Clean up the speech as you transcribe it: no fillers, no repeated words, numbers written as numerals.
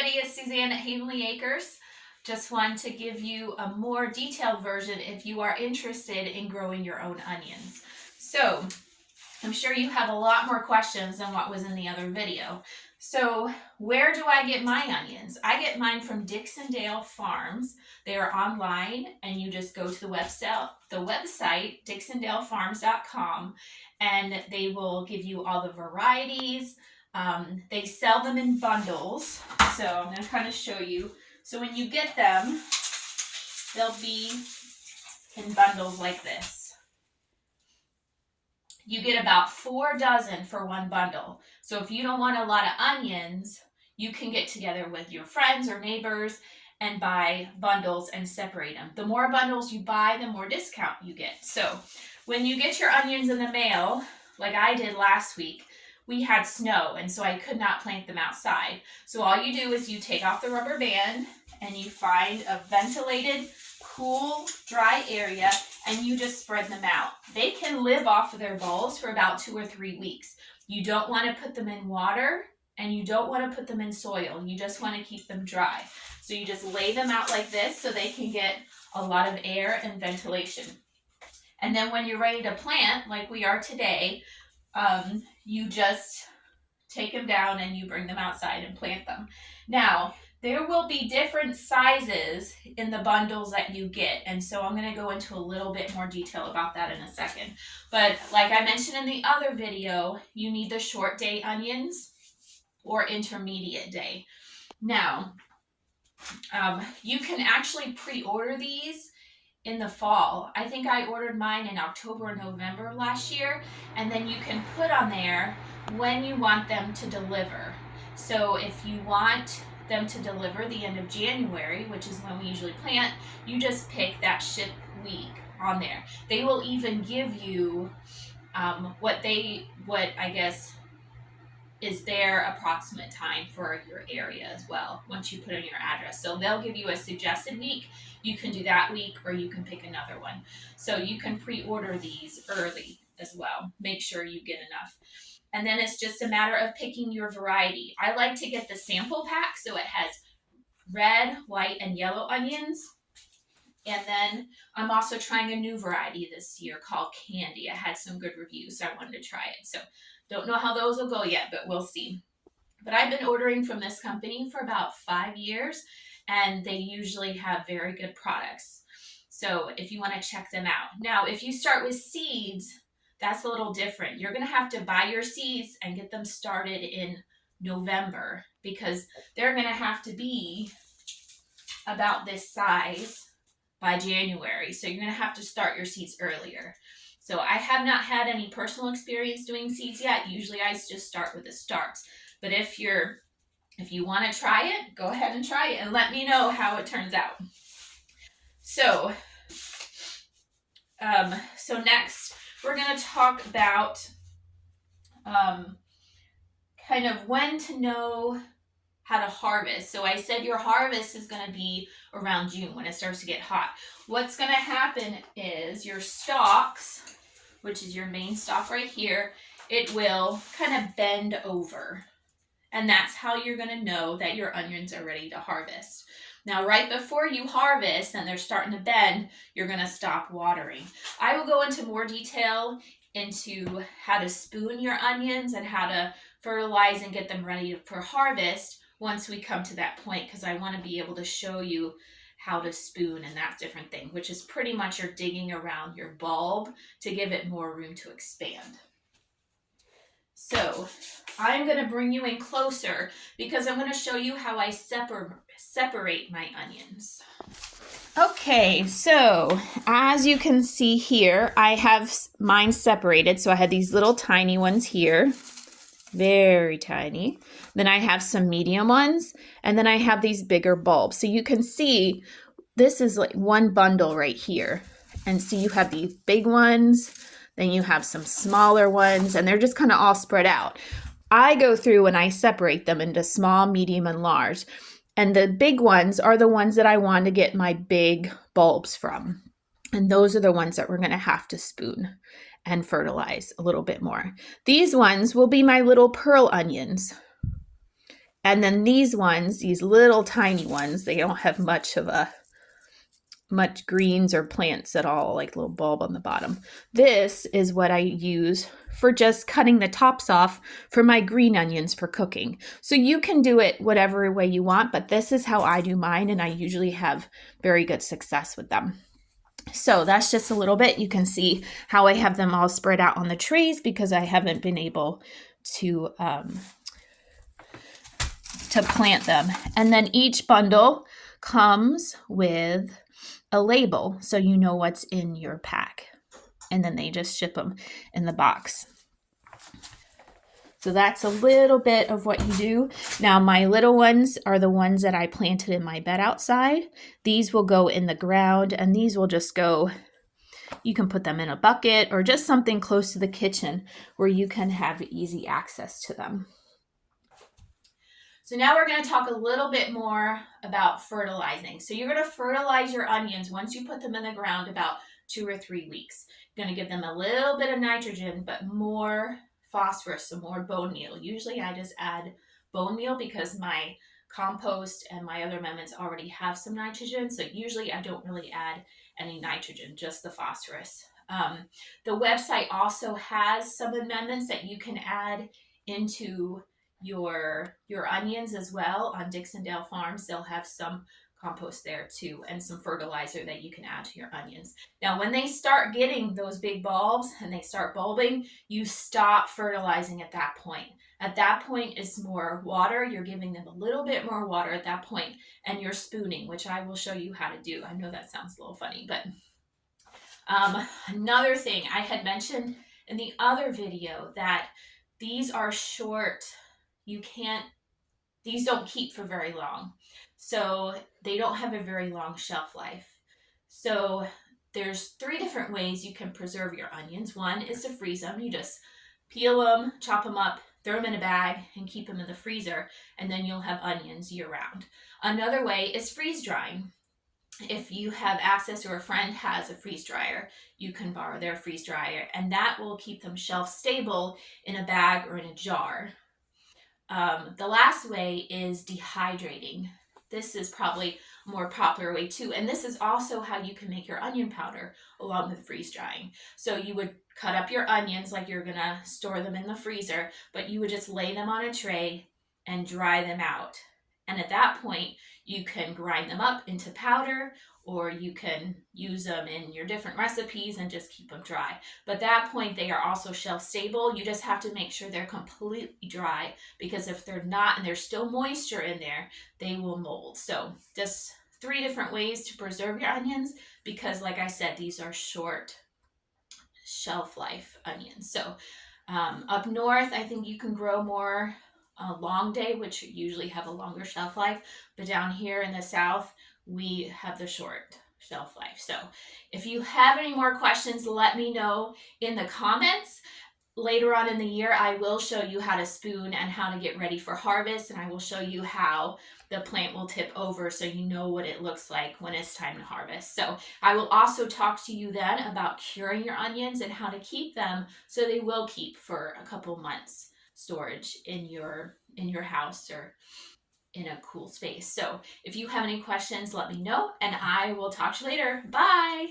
everybody, it's Suzanne at Havenly Acres. Just want to give you a more detailed version if you are interested in growing your own onions. So I'm sure you have a lot more questions than what was in the other video. So where do I get my onions? I get mine from Dixondale Farms. They are online and you just go to the website dixondalefarms.com, and they will give you all the varieties. They sell them in bundles. So I'm going to kind of show you. So when you get them, they'll be in bundles like this. You get about 4 dozen for one bundle. So if you don't want a lot of onions, you can get together with your friends or neighbors and buy bundles and separate them. The more bundles you buy, the more discount you get. So when you get your onions in the mail, like I did last week, we had snow, and so I could not plant them outside. So all you do is you take off the rubber band and you find a ventilated, cool, dry area, and you just spread them out. They can live off of their bulbs for about 2 or 3 weeks. You don't want to put them in water, and you don't want to put them in soil. You just want to keep them dry. So you just lay them out like this so they can get a lot of air and ventilation. And then when you're ready to plant, like we are today, you just take them down and you bring them outside and plant them. Now, there will be different sizes in the bundles that you get, and so I'm going to go into a little bit more detail about that in a second. But like I mentioned in the other video, you need the short day onions or intermediate day. Now, you can actually pre-order these in the fall. I think I ordered mine in October or November last year, and then you can put on there when you want them to deliver. So if you want them to deliver the end of January, which is when we usually plant, you just pick that ship week on there. They will even give you what I guess is their approximate time for your area as well once you put in your address. So they'll give you a suggested week. You can do that week or you can pick another one. So you can pre-order these early as well. Make sure you get enough. And then it's just a matter of picking your variety. I like to get the sample pack, so it has red, white, and yellow onions. And then I'm also trying a new variety this year called Candy. I had some good reviews, so I wanted to try it. So don't know how those will go yet, but we'll see. But I've been ordering from this company for about 5 years, and they usually have very good products. So if you want to check them out. Now, if you start with seeds, that's a little different. You're going to have to buy your seeds and get them started in November, because they're going to have to be about this size by January. So you're going to have to start your seeds earlier. So I have not had any personal experience doing seeds yet. Usually I just start with the starts. But if you want to try it, go ahead and try it and let me know how it turns out. So next we're going to talk about kind of when to know how to harvest. So I said your harvest is going to be around June when it starts to get hot. What's going to happen is your stalks, which is your main stalk right here, it will kind of bend over. And that's how you're going to know that your onions are ready to harvest. Now, right before you harvest and they're starting to bend, you're going to stop watering. I will go into more detail into how to spoon your onions and how to fertilize and get them ready for harvest once we come to that point, because I want to be able to show you how to spoon and that different thing, which is pretty much you're digging around your bulb to give it more room to expand. So I'm going to bring you in closer because I'm going to show you how I separate my onions. Okay, so as you can see here, I have mine separated. So I had these little tiny ones here, very tiny. Then I have some medium ones, and then I have these bigger bulbs. So you can see this is like one bundle right here. And so you have these big ones, then you have some smaller ones, and they're just kind of all spread out. I go through and I separate them into small, medium, and large. And the big ones are the ones that I want to get my big bulbs from. And those are the ones that we're going to have to spoon and fertilize a little bit more. These ones will be my little pearl onions. And then these ones, these little tiny ones, they don't have much greens or plants at all, like little bulb on the bottom. This is what I use for just cutting the tops off for my green onions for cooking. So you can do it whatever way you want, but this is how I do mine, and I usually have very good success with them. So that's just a little bit. You can see how I have them all spread out on the trays because I haven't been able to plant them. And then each bundle comes with a label so you know what's in your pack. And then they just ship them in the box. So that's a little bit of what you do. Now my little ones are the ones that I planted in my bed outside. These will go in the ground, and these will just go, you can put them in a bucket or just something close to the kitchen where you can have easy access to them. So now we're going to talk a little bit more about fertilizing. So you're going to fertilize your onions once you put them in the ground about 2 or 3 weeks. You're going to give them a little bit of nitrogen, but more phosphorus, so more bone meal. Usually I just add bone meal because my compost and my other amendments already have some nitrogen. So usually I don't really add any nitrogen, just the phosphorus. The website also has some amendments that you can add into your onions as well. On Dixondale Farms, they'll have some compost there too, and some fertilizer that you can add to your onions. Now when they start getting those big bulbs and they start bulbing, you stop fertilizing at that point. At that point, it's more water. You're giving them a little bit more water at that point, and you're spooning, which I will show you how to do. I know that sounds a little funny, but another thing I had mentioned in the other video that these are short. These don't keep for very long. So they don't have a very long shelf life. So there's 3 different ways you can preserve your onions. One is to freeze them. You just peel them, chop them up, throw them in a bag, and keep them in the freezer, and then you'll have onions year round. Another way is freeze drying. If you have access or a friend has a freeze dryer, you can borrow their freeze dryer, and that will keep them shelf stable in a bag or in a jar. The last way is dehydrating. This is probably a more popular way too. And this is also how you can make your onion powder along with freeze drying. So you would cut up your onions like you're going to store them in the freezer, but you would just lay them on a tray and dry them out. And at that point, you can grind them up into powder, or you can use them in your different recipes and just keep them dry. But at that point, they are also shelf stable. You just have to make sure they're completely dry, because if they're not and there's still moisture in there, they will mold. So just 3 different ways to preserve your onions, because like I said, these are short shelf life onions. So up north, I think you can grow more long day, which usually have a longer shelf life. But down here in the south, we have the short shelf life. So if you have any more questions, let me know in the comments. Later on in the year, I will show you how to spoon and how to get ready for harvest, and I will show you how the plant will tip over so you know what it looks like when it's time to harvest. So I will also talk to you then about curing your onions and how to keep them so they will keep for a couple months storage in your house or in a cool space. So if you have any questions, let me know, and I will talk to you later. Bye.